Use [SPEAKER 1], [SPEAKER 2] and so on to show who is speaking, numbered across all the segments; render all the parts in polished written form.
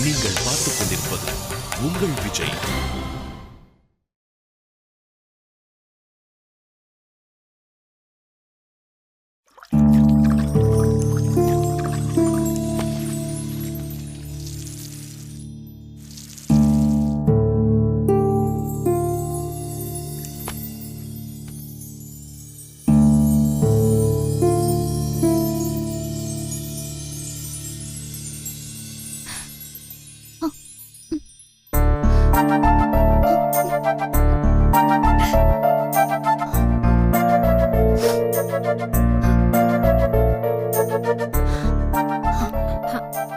[SPEAKER 1] நீங்கள் பார்த்துக் கொண்டிருப்பது உங்கள் விஜய்.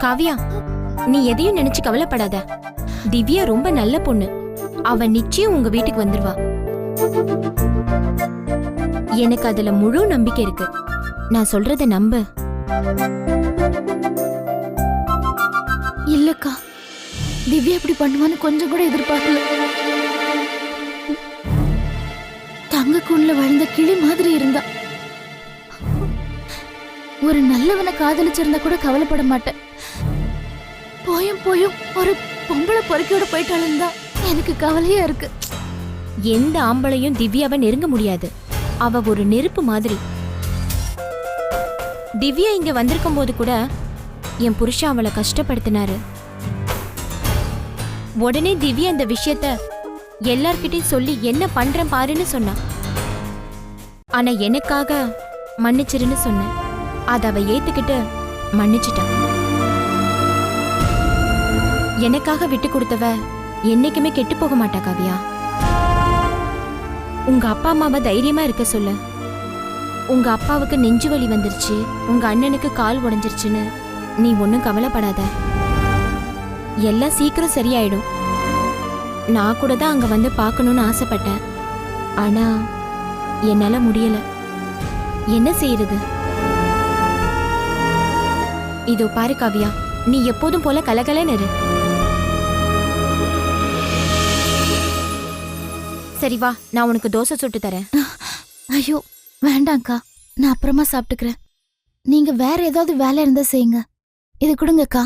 [SPEAKER 2] காவியா, நீ எதையும் நினைச்சு கவலைப்படாத. திவ்யா ரொம்ப நல்ல பொண்ணு. அவ நிச்சயம் உங்க வீட்டுக்கு வந்துருவா. எனக்கு அதுல முழு நம்பிக்கை இருக்கு. நான் சொல்றத நம்பு.
[SPEAKER 3] இல்லக்கா, திவ்யா இப்படி பண்ணுவான்னு கொஞ்சம் கூட எதிர்பார்க்கல. தங்க கூண்ல வாழ்ந்த கிளி மாதிரி இருந்தா. ஒரு நல்லவனை காதலிச்சிருந்தா கூட கவலைப்பட மாட்டேன். போயும் ஒரு பொம்பளை பொறுக்கியோட போயிட்டாலும் தான் எனக்கு கவலையா இருக்கு.
[SPEAKER 2] எந்த ஆம்பளையும் திவ்யாவை நெருங்க முடியாது. அவ ஒரு நெருப்பு மாதிரி. திவ்யா இங்க வந்திருக்கும் போது கூட என் புருஷன் அவளை கஷ்டப்படுத்தினாரு. உடனே திவ்யா இந்த விஷயத்த எல்லார்கிட்டயும் சொல்லி என்ன பண்றேன் பாருன்னு சொன்னா. ஆனா எனக்காக மன்னிச்சிருன்னு சொன்னேன். அத அவ ஏத்துக்கிட்டு மன்னிச்சிட்டான். எனக்காக விட்டு கொடுத்தவ என்னைக்குமே கெட்டு போக மாட்டா காவியா. உங்க அப்பா அம்மாவை தைரியமா இருக்க சொல்லு. உங்க அப்பாவுக்கு நெஞ்சு வலி வந்துருச்சு, உங்க அண்ணனுக்கு கால் உடைஞ்சிருச்சுன்னு நீ ஒன்னும் கவலைப்படாத. எல்லாம் சீக்கிரம் சரியாயிடும். நான் கூட தான் அங்க வந்து பார்க்கணும்னு ஆசைப்பட்டேன். ஆனா என்னால முடியல. என்ன செய்யறது? இதோ பாரு காவியா, நீ எப்போதும் போல கலகலன்னு இரு. சரி வா, நான் உனக்கு தோசை சுட்டு தரேன்.
[SPEAKER 3] ஐயோ வேண்டாம்க்கா, நான் அப்புறமா சாப்பிட்டுக்கிறேன். நீங்க வேற ஏதாவது வேலை இருந்தா செய்யுங்க. இது கொடுங்கக்கா.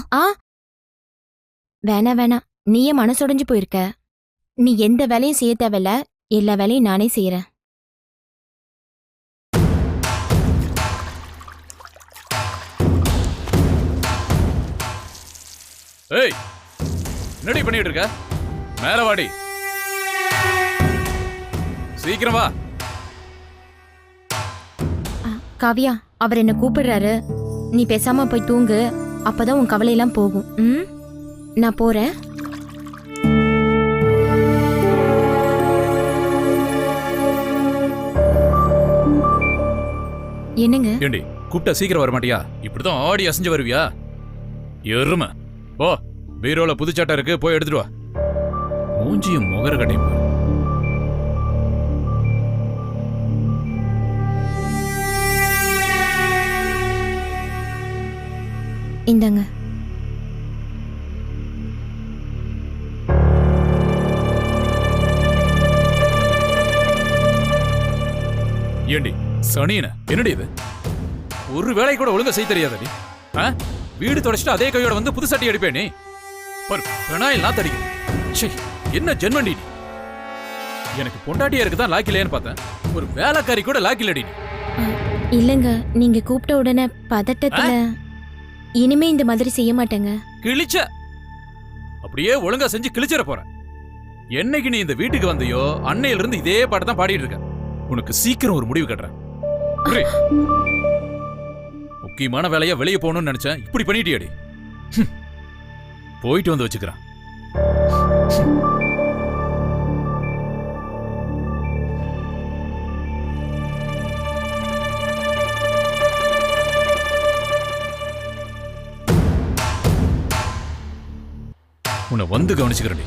[SPEAKER 2] வேணா, நீயே மனசுடைஞ்சு போயிருக்க. நீ எந்த வேலையும் செய்ய தேவையில்ல. எல்லா வேலையும் நானே செய்யறேன்.
[SPEAKER 4] ஏய், என்னடி பண்ணிட்டு இருக்க? மேல வாடி, சீக்கிரம் வா.
[SPEAKER 2] காவியா, அவர் என்ன கூப்பிடுறாரு. நீ பேசாம போய் தூங்கு. அப்பதான் உன் கவலையெல்லாம் போகும். நான் போறேன். என்னங்க?
[SPEAKER 4] ஏண்டி கூப்பிட்டா சீக்கிரம் வர மாட்டியா? இப்படிதான் ஆடி அசைஞ்சு வருவியா? எருமை. போ, பீரோல புதுச்சாட்டை இருக்கு, போய் எடுத்துட்டு வா. மூஞ்சியும் முகர கடையும்.
[SPEAKER 2] இந்தாங்க.
[SPEAKER 4] ஏண்டி சனியன, என்னடி இது? ஒரு வேலை கூட ஒழுங்கா செய்ய தெரியாதடி. வீடு தொடச்சிட்டு அதே கையோட வந்து புது சட்டி அடிப்பே நீ. பெனாயில் நான் தடிக்க. என்ன ஜென்மண்டி நீ? எனக்கு பொண்டாட்டியா இருக்குதான் லாக்கிலேன்னு பார்த்தேன். ஒரு வேலைக்காரி கூட லாக்கிலடி நீ.
[SPEAKER 2] இல்லங்க, நீங்க கூப்பிட்ட உடனே பதட்டத்துல. இனிமே இந்த மாதிரி செய்ய மாட்டேங்க.
[SPEAKER 4] கிழிச்ச அப்படியே ஒழுங்கா செஞ்சு கிழிச்சிட போற. என்னைக்கு நீ இந்த வீட்டுக்கு வந்தியோ அன்னையில இருந்து இதே பாட்டு தான் பாடிட்டு இருக்க. உனக்கு சீக்கிரம் ஒரு முடிவு கட்டுறேன். முக்கியமான வேலையா வெளியே போகணும்னு நினைச்சேன், இப்படி பண்ணிட்டியாடி. போயிட்டு வந்து வச்சுக்கிறேன். உன்னை வந்து கவனிச்சுக்கிறேன்.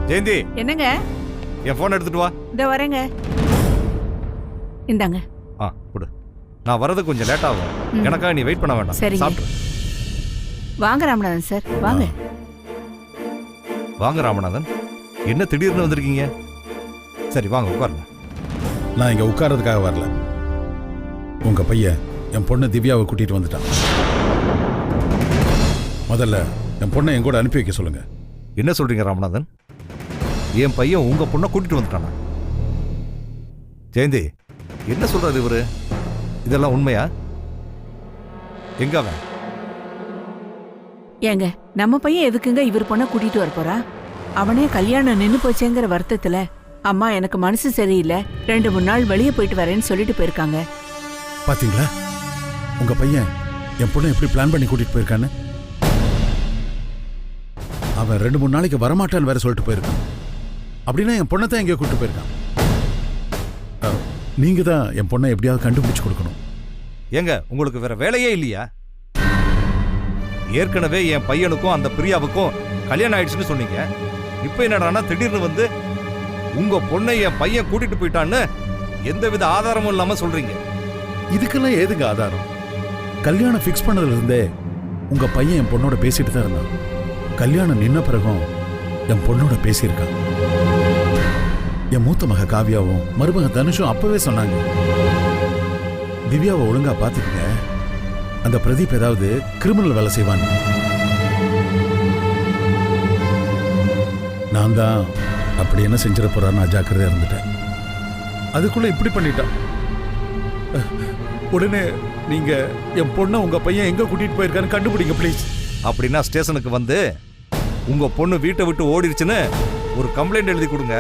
[SPEAKER 5] ஜெயந்தி,
[SPEAKER 6] என்னங்க?
[SPEAKER 5] என் போன் எடுத்துட்டு வா.
[SPEAKER 6] இந்த வரேங்க. இந்தாங்க.
[SPEAKER 5] கொடு. நான் வரது கொஞ்சம் லேட் ஆகும். எனக்காக நீ வெயிட் பண்ண வேண்டாம்.
[SPEAKER 6] சரி,
[SPEAKER 5] சாப்பிடு.
[SPEAKER 6] வாங்க ராமநாதன் சார், வாங்க.
[SPEAKER 5] வாங்க ராமநாதன், என்ன திடீர்னு வந்திருக்கீங்க? சரி வாங்க உட்காருங்க.
[SPEAKER 7] நான் இங்க உட்கார்றதுக்காக வரல. உங்க பையன் என் பொண்ணு திவ்யாவை கூட்டிட்டு வந்துட்டான். முதல்ல என் பொண்ணை என் கூட அனுப்பி வைக்க சொல்லுங்க.
[SPEAKER 5] என்ன சொல்றீங்க ராமநாதன்? என் பையன் உங்க பொண்ணை கூட்டிட்டு வந்துட்டானா? ஜெயந்தி, என்ன சொல்றாரு இவரு? இதெல்லாம் உண்மையா? எங்க அவன்?
[SPEAKER 6] ஏங்க, நம்ம பையன் எதுக்குங்க இவர் பொண்ணை கூட்டிட்டு வர போறா? அவனே கல்யாணம் நின்னு போச்சேங்கிற வருத்தத்துல அம்மா எனக்கு மனசு சரியில்லை, 2-3 நாள் வெளியே போயிட்டு வரேன்னு சொல்லிட்டு போயிருக்காங்க.
[SPEAKER 7] பாத்தீங்களா உங்க பையன் என் பொண்ணை எப்படி பிளான் பண்ணி கூட்டிட்டு போயிருக்கான்னு? அவன் 2-3 நாளைக்கு வரமாட்டான்னு வேற சொல்லிட்டு போயிருக்கான். அப்படின்னா என் பொண்ணை தான் எங்கேயோ கூட்டிட்டு போயிருக்கான். நீங்க தான் என் பொண்ணை எப்படியாவது கண்டுபிடிச்சு கொடுக்கணும்.
[SPEAKER 5] ஏங்க, உங்களுக்கு வேற வேலையே இல்லையா? ஏற்கனவே என் பையனுக்கும் அந்த பிரியாவுக்கும் கல்யாணம் ஆயிடுச்சுன்னு சொன்னீங்க. இப்ப என்னடான்னா திடீர்னு வந்து உங்க பொண்ணை என் பையன் கூட்டிட்டு போயிட்டான்னு எந்தவித ஆதாரமும் இல்லாம சொல்றீங்க.
[SPEAKER 7] இதுக்கெல்லாம் ஏதுங்க ஆதாரம்? கல்யாணம் ஃபிக்ஸ் பண்ணதுல இருந்தே உங்க பையன் என் பொண்ணோட பேசிட்டு தான் இருந்தான். கல்யாணம் நின்ன பிறகும் என் பொண்ணோட பேசியிருக்கான். என் மூத்த மக காவியாவும் மருமக தனுஷும் அப்பவே சொன்னாங்க, திவ்யாவை ஒழுங்கா பாத்துக்கங்க, அந்த பிரதீப் ஏதாவது கிரிமினல் வேலை செய்வான். நான் தான் அப்படி என்ன செஞ்சிட போறான்னு அஜாக்கிரதையா இருந்துட்டேன். அதுக்குள்ள இப்படி பண்ணிட்டான். உடனே நீங்க என் பொண்ணை உங்க பையன் எங்க கூட்டிட்டு போயிருக்கான்னு கண்டுபிடிங்க ப்ளீஸ்.
[SPEAKER 5] அப்படின்னா ஸ்டேஷனுக்கு வந்து உங்க பொண்ணு வீட்டை விட்டு ஓடிடுச்சுன்னு ஒரு கம்ப்ளைண்ட் எழுதி கொடுங்க.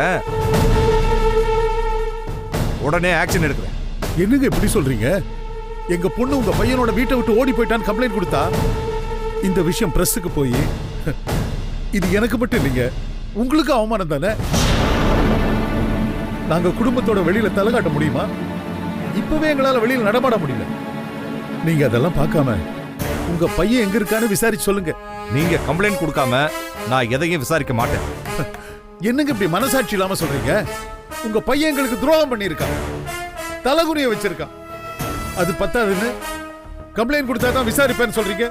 [SPEAKER 5] உடனே ஆக்ஷன் எடுக்கிறேன்.
[SPEAKER 7] என்னங்க இப்படி சொல்றீங்க? எங்க பொண்ணு உங்க பையனோட வீட்டை விட்டு ஓடி போயிட்டான்னு கம்ப்ளைண்ட் கொடுத்தா இந்த விஷயம் பிரஸ்ஸுக்கு போய் இது எனக்கு மட்டும் இல்லைங்க, உங்களுக்கு அவமானம் தானே. நாங்க குடும்பத்தோட வெளியில தலை காட்ட முடியுமா? இப்பவே எங்களால வெளியில நடமாட முடியல. நீங்க அதெல்லாம் பார்க்காம உங்க பையன் எங்க இருக்கான்னு விசாரிச்சு சொல்லுங்க.
[SPEAKER 5] நீங்க கம்ப்ளைண்ட் கொடுக்காம நான் எதையும் விசாரிக்க மாட்டேன்.
[SPEAKER 7] என்னங்க இப்படி மனசாட்சி இல்லாம சொல்றீங்க? உங்க பையன் எங்களுக்கு துரோகம் பண்ணியிருக்கான், தலைகுனிய வச்சிருக்கான். அது பத்தாதுன்னு கம்ப்ளைண்ட் கொடுத்தா தான் விசாரிப்பேன்னு சொல்றீங்க,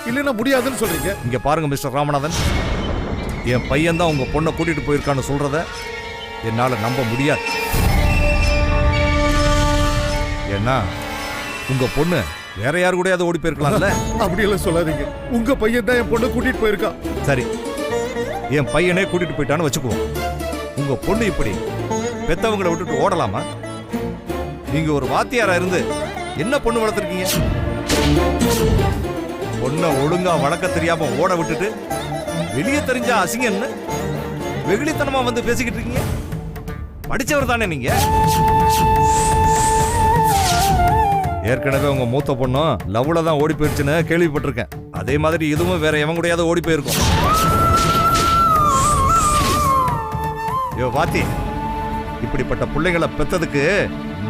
[SPEAKER 7] இல்லைன்னா முடியாதுன்னு சொல்றீங்க.
[SPEAKER 5] இங்க பாருங்க மிஸ்டர் ராமநாதன், என் பையன் தான் உங்க பொண்ணை கூட்டிட்டு போயிருக்கான்னு சொல்றத என்னால நம்ப முடியாது. ஏன்னா உங்க பொண்ணு வேற யாரு கூடயாவது ஓடி போயிருக்கலாம்ல.
[SPEAKER 7] அப்படியெல்லாம் சொல்லாதீங்க. உங்க பையன் தான் என் பொண்ணை கூட்டிட்டு போயிருக்கான்.
[SPEAKER 5] சரி, என் பையனே கூட்டிட்டு போயிட்டான்னு வச்சுக்குவோம். உங்க பொண்ணு இப்படி பெத்தவங்களை விட்டுட்டு ஓடலாமா? நீங்க ஒரு வாத்தியாரா இருந்து என்ன பொண்ணு வளர்த்துருக்கீங்க? பொண்ணை ஒழுங்கா வளர்க்க தெரியாம ஓட விட்டுட்டு வெளியே தெரிஞ்சா அசிங்கன்னு வெகுளித்தனமா வந்து பேசிக்கிட்டு இருக்கீங்க. படிச்சவர் தானே நீங்க? ஏற்கனவே உங்க மூத்த பொண்ணும் லவ்ல தான் ஓடி போயிடுச்சுன்னு கேள்விப்பட்டிருக்கேன். அதே மாதிரி இதுவும் வேற எவன் கூடயாவது ஓடி போயிருக்கும். ஐயோ வாத்தி, இப்படிப்பட்ட பிள்ளைங்களை பெத்ததுக்கு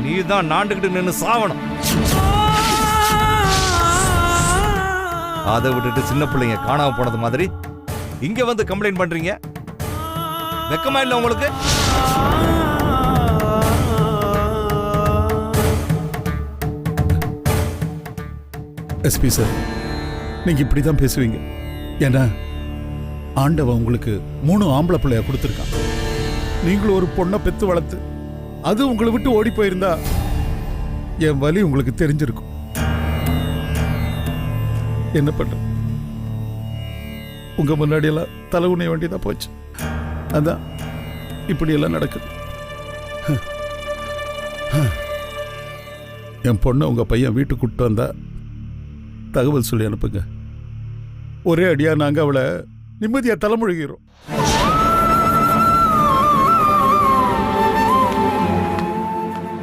[SPEAKER 5] நீ தான் நாண்டுகிட்டு நின்று சாவணும். அதை விட்டுட்டு சின்ன பிள்ளைங்க காணாம போனது மாதிரி இங்க வந்து கம்ப்ளைண்ட் பண்றீங்க. வெக்கமா இல்ல உங்களுக்கு?
[SPEAKER 7] எஸ்பி சார், நீங்க இப்படிதான் பேசுவீங்க. ஏன்னா ஆண்டவன் உங்களுக்கு 3 ஆம்பளை பிள்ளைய கொடுத்துருக்கான். நீங்களும் ஒரு பொண்ணை பெத்து வளர்த்து அது உங்களை விட்டு ஓடி போயிருந்தா என் வலி உங்களுக்கு தெரிஞ்சிருக்கும். என்ன பண்ற, உங்க முன்னாடி எல்லாம் தலைகுனிய வேண்டியதா போச்சு. அதான் இப்படி எல்லாம் நடக்குது. என் பொண்ணை உங்க பையன் வீட்டுக்கு கூப்பிட்டு வந்தா தகவல் சொல்லி அனுப்புங்க. ஒரே அடியா நாங்க அவளை நிம்மதியா தலைமுழுகிறோம்.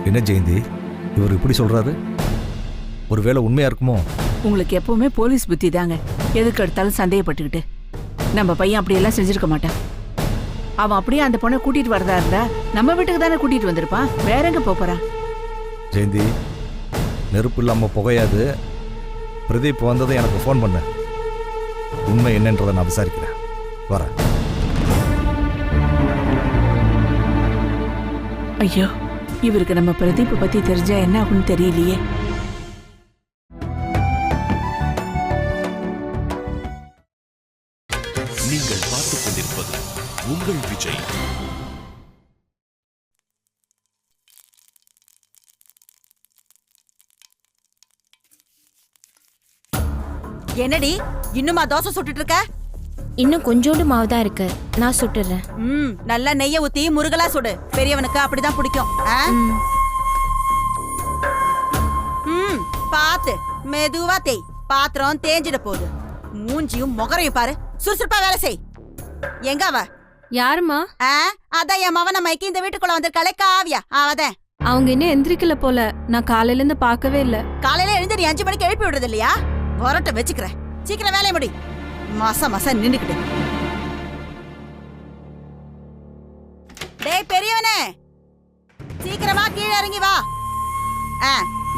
[SPEAKER 5] என்ன ஜெயந்தி, இவர் இப்படி சொல்றாரு? ஒருவேளை உண்மையா இருக்குமோ?
[SPEAKER 6] உங்களுக்கு எப்பவுமே போலீஸ் புத்தி தாங்க. எதுக்கு எடுத்தாலும் சந்தேகப்பட்டுக்கிட்டு. நம்ம பையன் அப்படியெல்லாம் செஞ்சிருக்க மாட்டான். அவன் அப்படியே அந்த பொண்ணை கூட்டிட்டு வரதா இருந்தா நம்ம வீட்டுக்கு தானே கூட்டிட்டு வந்திருப்பான், வேற எங்க போறான்?
[SPEAKER 5] ஜெயந்தி, நெருப்பு இல்லாம புகையாது. பிரதீப் வந்ததை எனக்கு ஃபோன் பண்ண. உண்மை என்னன்றதை நான் விசாரிக்கிறேன். வரேன்.
[SPEAKER 6] ஐயோ, இவருக்கு நம்ம பிரதீப் பத்தி தெரிஞ்சா என்ன ஆகும்னு தெரியலையே.
[SPEAKER 1] நீங்கள் பார்த்துக் கொண்டிருப்பது உங்கள் விஜய்.
[SPEAKER 8] என்னடி இன்னுமா தோசை சுட்டுட்டு இருக்க?
[SPEAKER 2] இன்னும் கொஞ்சோண்டு மாவு தான் இருக்கு, நான் சுட்டுறேன்.
[SPEAKER 8] நல்லா நெய்ய ஊத்தி முருகலா சுடு. பெரியவனுக்கு அப்படிதான் பிடிக்கும். பாத்து மெதுவா தேய், பாத்திரம் தேஞ்சிட போகுது. மூஞ்சியும் முகரையும் பாரு, சுறுசுறுப்பா வேலை செய். எங்க அவ?
[SPEAKER 9] யாருமா?
[SPEAKER 8] அதான் என் மவன மைக்கு இந்த வீட்டுக்குள்ள வந்திருக்காளே காவியா, அவதான்.
[SPEAKER 9] அவங்க இன்னும் எந்திரிக்கல போல, நான் காலையில இருந்து பார்க்கவே இல்ல.
[SPEAKER 8] காலையில எழுந்து நீ 5 மணிக்கு எழுப்பி விடுறது இல்லையா? வரட்ட வச்சுக்கிறேன், சீக்கிரம் வேலையை முடி. மாச நின்னுக்கிட்டு. டேய் பெரியவனே, சீக்கிரமா கீழே இறங்கி வா.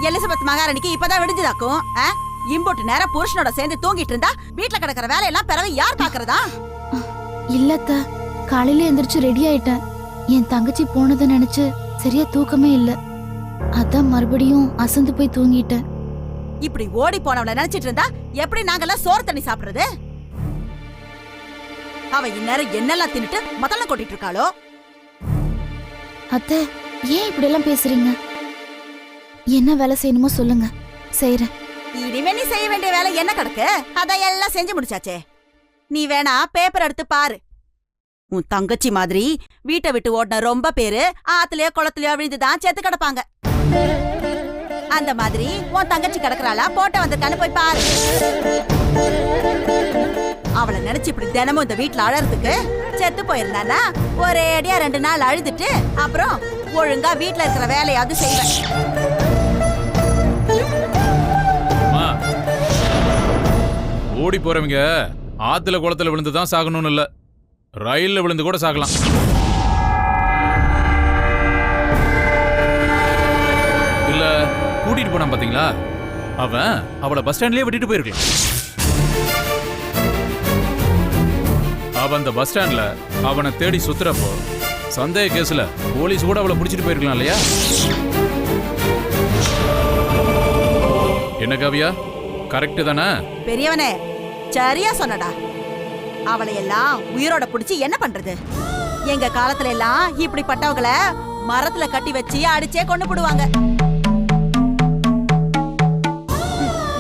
[SPEAKER 8] எலிசபெத் மகாராணிக்கு இப்பதான் விடுஞ்சுதாக்கும். இம்போட்டு நேரம் புருஷனோட சேர்ந்து தூங்கிட்டு இருந்தா வீட்டுல கிடக்கிற வேலையெல்லாம் பிறவை யார் பாக்குறதா?
[SPEAKER 3] இல்லத்த, காலையில எந்திரிச்சு ரெடி ஆயிட்டேன். என் தங்கச்சி போனதை நினைச்சு சரியா தூக்கமே இல்ல. அதான் மறுபடியும் அசந்து போய் தூங்கிட்டேன்.
[SPEAKER 8] இப்படி ஓடி போனவள நினைச்சிட்டு இருந்தா எப்படி நாங்கெல்லாம் சோறு தண்ணி சாப்பிடுறது? அவ இந்நேரம் என்னெல்லாம் தின்னுட்டு முதல்ல கொட்டிட்டு இருக்காளோ.
[SPEAKER 3] அத்தை, ஏன் இப்படி எல்லாம் பேசுறீங்க? என்ன வேலை செய்யணுமோ சொல்லுங்க, செய்யறேன்.
[SPEAKER 8] இனிமே நீ செய்ய வேண்டிய வேலை என்ன கிடக்கு? அதான் எல்லாம் செஞ்சு முடிச்சாச்சே. நீ வேணா பேப்பர் எடுத்து பாரு. உன் தங்கச்சி மாதிரி வீட்டை விட்டு ஓடின ரொம்ப பேரு ஆத்துலயோ குளத்துலயோ விழுந்துதான் செத்து கிடப்பாங்க. அந்த மாதிரி உன் தங்கச்சி கிடக்குறாளா, போட்ட வந்திருக்கான்னு போய் பாரு. அவளை நினைச்சு இப்படி தினமும் இந்த வீட்டுல அழறதுக்கு செத்து போயிருந்தானா ஒரே அடியா 2 நாள் அழுதுட்டு அப்புறம் ஒழுங்கா வீட்டுல இருக்கிற வேலையாவது செய்வேன்.
[SPEAKER 4] ஓடி போறவங்க ஆத்துல குளத்துல விழுந்துதான் சாகணும்னு இல்ல, ரயில்ல விழுந்து கூட சாகலாம். இல்ல கூட்டிட்டு போனான் பாத்தீங்களா, அவன் அவளை பஸ் ஸ்டாண்ட்லயே விட்டுட்டு போயிருக்கலாம். அவன் அந்த பஸ் ஸ்டாண்ட்ல அவனை தேடி சுத்துறப்போ சந்தேக கேஸ்ல போலீஸ் கூட அவளை பிடிச்சிட்டு போயிருக்கலாம் இல்லையா? என்ன காவியா, கரெக்ட் தானே?
[SPEAKER 8] பெரியவனே சரியா சொன்னடா. அவளை எல்லாம் உயிரோட புடிச்சு என்ன பண்றது? எங்க காலத்துல எல்லாம் இப்படிப்பட்டவங்கள மரத்துல கட்டி வச்சு அடிச்சே கொண்டு போடுவாங்க.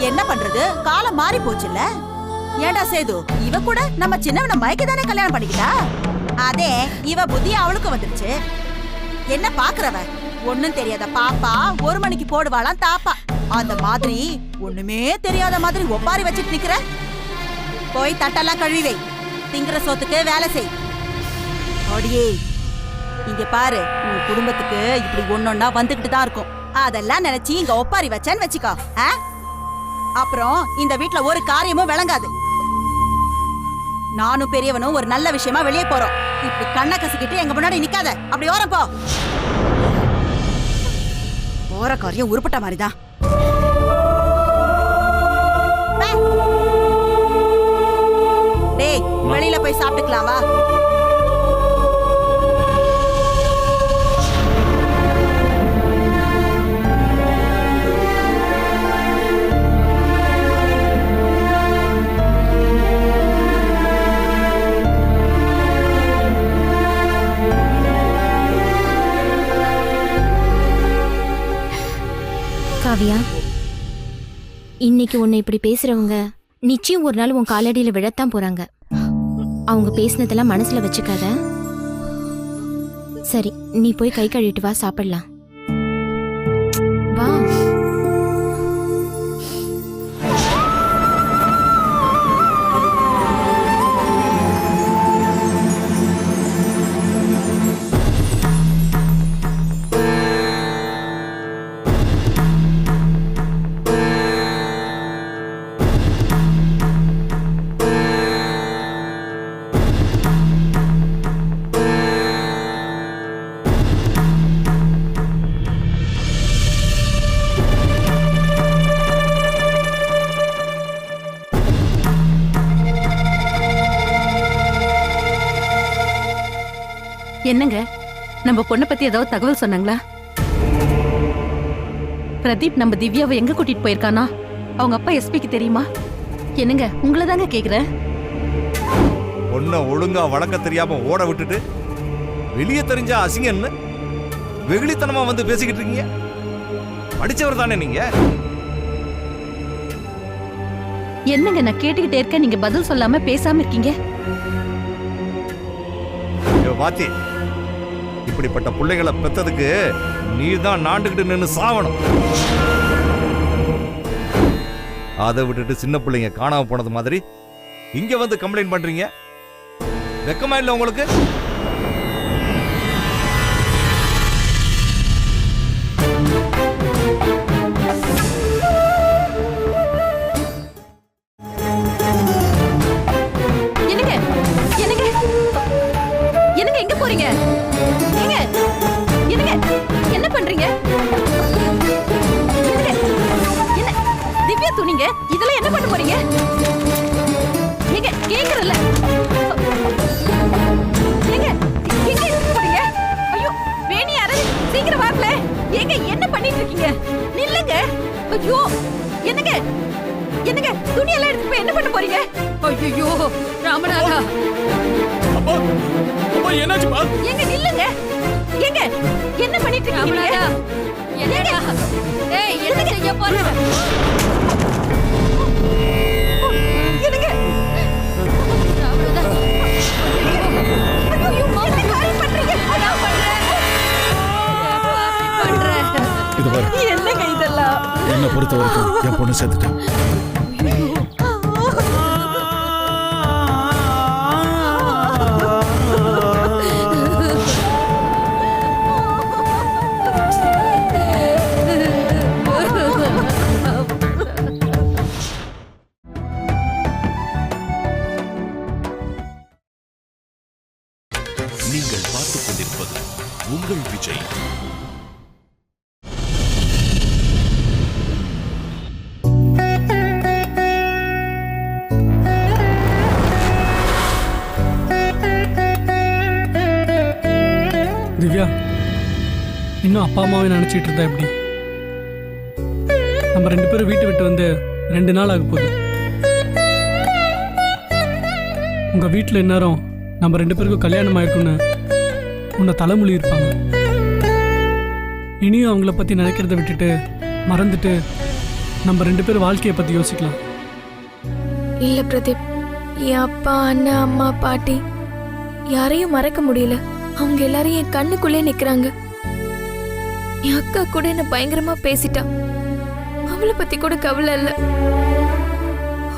[SPEAKER 8] என்ன பண்றது, காலம் மாறி போச்சுல்ல. ஏண்டா சேது, இவ கூட நம்ம சின்னவனை மயக்கதானே கல்யாணம் பண்ணிக்கிட்டா. அதே இவ புத்தி அவளுக்கு வந்துருச்சு. என்ன பாக்குறவ, ஒண்ணும் தெரியாத பாப்பா 1 மணிக்கு போடுவாளாம் தாப்பா. அந்த மாதிரி ஒண்ணுமே தெரியாத மாதிரி ஒப்பாரி வச்சுட்டு நிக்கிற. போய் தட்டெல்லாம் கழுவி வை, திங்கிற சோத்துக்கு வேலை செய். அடியே இங்க பாரு, உன் குடும்பத்துக்கு இப்படி ஒன்னொன்னா வந்துகிட்டு தான் இருக்கும். அதெல்லாம் நினைச்சு இங்க ஒப்பாரி வச்சேன்னு வச்சுக்கோ, அப்புறம் இந்த வீட்டுல ஒரு காரியமும் விளங்காது. நானும் பெரியவனும் ஒரு நல்ல விஷயமா வெளியே போறோம். இப்படி கண்ணை கசிக்கிட்டு எங்க முன்னாடி நிக்காத, அப்படி ஓரம் போ. போற காரியம் உருப்பட்ட மாதிரிதான். டேய் வெளியில போய் சாப்பிட்டுக்கலாம் வா.
[SPEAKER 2] காவியா, இன்னைக்கு உன்னை இப்படி பேசுறவங்க நிச்சயம் ஒரு நாள் உன் காலடியில விழத்தான் போறாங்க. அவங்க பேசினதெல்லாம் மனசுல வச்சுக்காத. சரி, நீ போய் கை கழுவிட்டு வா, சாப்பிடலாம் வா.
[SPEAKER 9] என்னங்க, நம்ம பொண்ணை பத்தி ஏதாவது தகவல் சொன்னாங்களா? பிரதீப் நம்ம திவ்யாவை எங்க கூட்டிட்டு போயிருக்கானா? அவங்க அப்பா எஸ்பிக்கு தெரியுமா? என்னங்க, உங்களை தாங்க கேக்குறேன்.
[SPEAKER 5] பொண்ணை ஒழுங்கா வளர்க்க தெரியாம ஓட விட்டுட்டு வெளியே தெரிஞ்சா அசிங்கன்னு வெகுளித்தனமா வந்து பேசிக்கிட்டு இருக்கீங்க. படிச்சவர் தானே நீங்க?
[SPEAKER 9] என்னங்க நான் கேட்டுக்கிட்டே இருக்கேன், நீங்க பதில் சொல்லாம பேசாம இருக்கீங்க.
[SPEAKER 5] ஐயோ வாத்தி, இப்படிப்பட்ட பிள்ளைகளை பெத்ததுக்கு நீ தான் நாண்டுகிட்டு நின்று சாவணும். அதை விட்டுட்டு சின்ன பிள்ளைங்க காணாம போனது மாதிரி இங்க வந்து கம்ப்ளைண்ட் பண்றீங்க. வெக்கமா இல்லை உங்களுக்கு?
[SPEAKER 9] என்னங்க என்னங்க என்னங்க எங்க போறீங்க? ஏங்க என்னங்க என்ன பண்றீங்க? என்னங்க என்ன திவ்யா துணிங்க, இதெல்லாம் என்ன பண்ண போறீங்க? ஏங்க கேக்குறல ஏங்க எங்க போறீங்க? ஐயோ வேணி யாரு சீக்கிரம் வாங்களே. ஏங்க என்ன பண்ணிட்டு இருக்கீங்க? நில்லுங்க. ஐயோ என்னங்க என்னங்க துணி எல்லாம் எடுத்து போய் என்ன பண்ண போறீங்க? ஐயோ ராமநாதா.
[SPEAKER 4] அப்பா அப்பா என்னாச்சுப்பா?
[SPEAKER 9] ஏங்க நில்லுங்க. ஏங்க என்ன பண்ணிட்டு இருக்கீங்க? ராமநாதா என்னங்க? ஏய் என்ன செய்ய போறீங்க? என்னங்க ராமநாதா. ஐயோ மாமா காரி பண்றீங்க. அதான் பண்றேன்.
[SPEAKER 7] இது பாரு,
[SPEAKER 9] என்னங்க இதெல்லாம்?
[SPEAKER 7] என்னை பொறுத்த வரைக்கும் என் பொண்ணு சேர்த்துட்டேன்.
[SPEAKER 1] நீங்கள் பார்த்துக் கொண்டிருப்பது உங்கள் விஜய்.
[SPEAKER 10] திவ்யா, இன்னும் அப்பா அம்மாவை நினைச்சிட்டு இருந்தா எப்படி? நம்ம 2 பேரும் வீட்டை விட்டு வந்து 2 நாள் ஆக போகுது. உங்க வீட்டில் இந்நேரம் நம்ம 2 பேருக்கும் கல்யாணம் ஆயிருக்குன்னு உன்னை தலைமொழி இருப்பாங்க. இனியும் அவங்கள பத்தி நினைக்கிறத விட்டுட்டு மறந்துட்டு நம்ம 2 பேரும் வாழ்க்கையை பத்தி யோசிக்கலாம்.
[SPEAKER 3] இல்ல பிரதீப், என் அப்பா, அண்ணன், அம்மா, பாட்டி யாரையும் மறக்க முடியல. அவங்க எல்லாரும் என் கண்ணுக்குள்ளே நிக்கிறாங்க. என் அக்கா கூட என்ன பயங்கரமா பேசிட்டா. அவளை பத்தி கூட கவலை இல்ல.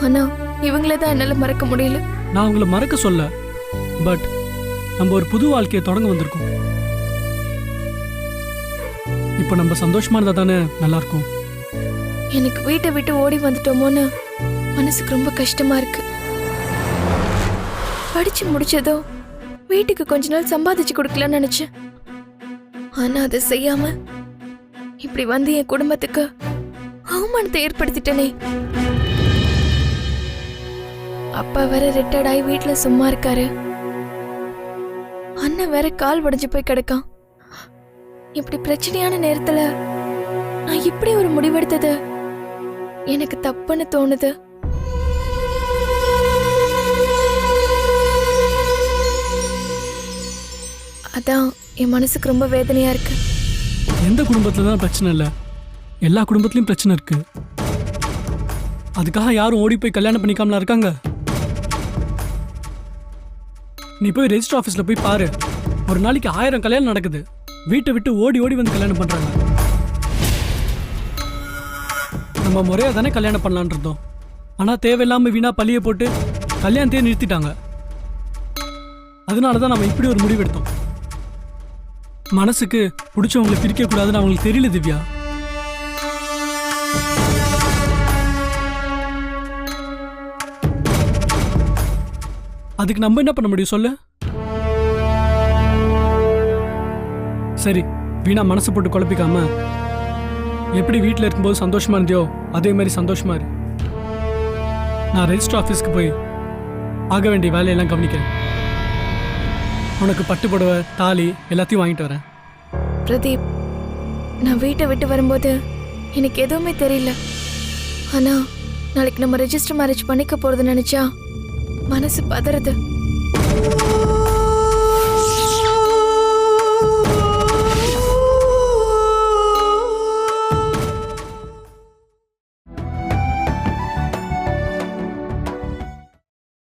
[SPEAKER 3] ஆனா இவங்களதான் என்னால மறக்க முடியல.
[SPEAKER 10] நான் அவங்கள மறக்க சொல்ல, பட் நம்ம ஒரு புது வாழ்க்கையை தொடங்க வந்திருக்கோம். இப்போ நம்ம சந்தோஷமா இருந்தா தானே நல்லா இருக்கும்.
[SPEAKER 3] எனக்கு வீட்டை விட்டு ஓடி வந்துட்டோமோன்னு மனசுக்கு ரொம்ப கஷ்டமா இருக்கு. படிச்சு முடிச்சதோ வீட்டுக்கு கொஞ்ச நாள் சம்பாதிச்சு கொடுக்கலாம்னு நினைச்சேன். ஆனா அதை செய்யாம இப்படி வந்து என் குடும்பத்துக்கு அவமானத்தை ஏற்படுத்திட்டனே. அப்பா வேற ரிட்டையர்ட் ஆகி வீட்டுல சும்மா இருக்காரு. அண்ணன் வேற கால் உடைஞ்சு போய் கிடக்கான். இப்படி பிரச்சனையான நேரத்துல நான் இப்படி ஒரு முடிவெடுத்தது எனக்கு தப்புன்னு தோணுது. அதான் என் மனசுக்கு ரொம்ப வேதனையா இருக்கு.
[SPEAKER 10] எந்த குடும்பத்துல தான் பிரச்சனை இல்லை, எல்லா குடும்பத்திலயும் பிரச்சனை இருக்கு. அதுக்காக யாரும் ஓடி போய் கல்யாணம் பண்ணிக்காமலா இருக்காங்க? நீ போய் ரெஜிஸ்டர் ஆஃபீஸில் போய் பாரு. ஒரு நாளைக்கு 1000 கல்யாணம் நடக்குது. வீட்டை விட்டு ஓடி ஓடி வந்து கல்யாணம் பண்றாங்க. நம்ம முறையாக தானே கல்யாணம் பண்ணலான் இருந்தோம். ஆனால் தேவையில்லாமல் வீணா பழியை போட்டு கல்யாணத்தையே நிறுத்திட்டாங்க. அதனால தான் நம்ம இப்படி ஒரு முடிவு எடுத்தோம். மனசுக்கு பிடிச்சவங்களை பிரிக்க கூடாதுன்னு அவங்களுக்கு தெரியல திவ்யா. அதுக்கு நம்ம என்ன பண்ண முடியும் சொல்லு? சரி, வீணா மனசு போட்டு குழப்பிக்காம எப்படி வீட்டில் இருக்கும்போது சந்தோஷமா இருந்தியோ அதே மாதிரி சந்தோஷமா இரு. நான் ரெஜிஸ்டர் ஆஃபீஸ்க்கு போய் ஆக வேண்டிய வேலையெல்லாம் கவனிக்கிறேன். உனக்கு பட்டு புடவை, தாலி எல்லாத்தையும் வாங்கிட்டு வரேன்.
[SPEAKER 3] பிரதீப், நான் வீட்டை விட்டு வரும்போது எனக்கு எதுவுமே தெரியல. ஆனா நாளைக்கு நம்ம ரெஜிஸ்டர் மேரேஜ் பண்ணிக்க போறது நினைச்சா மனசு பதறுது.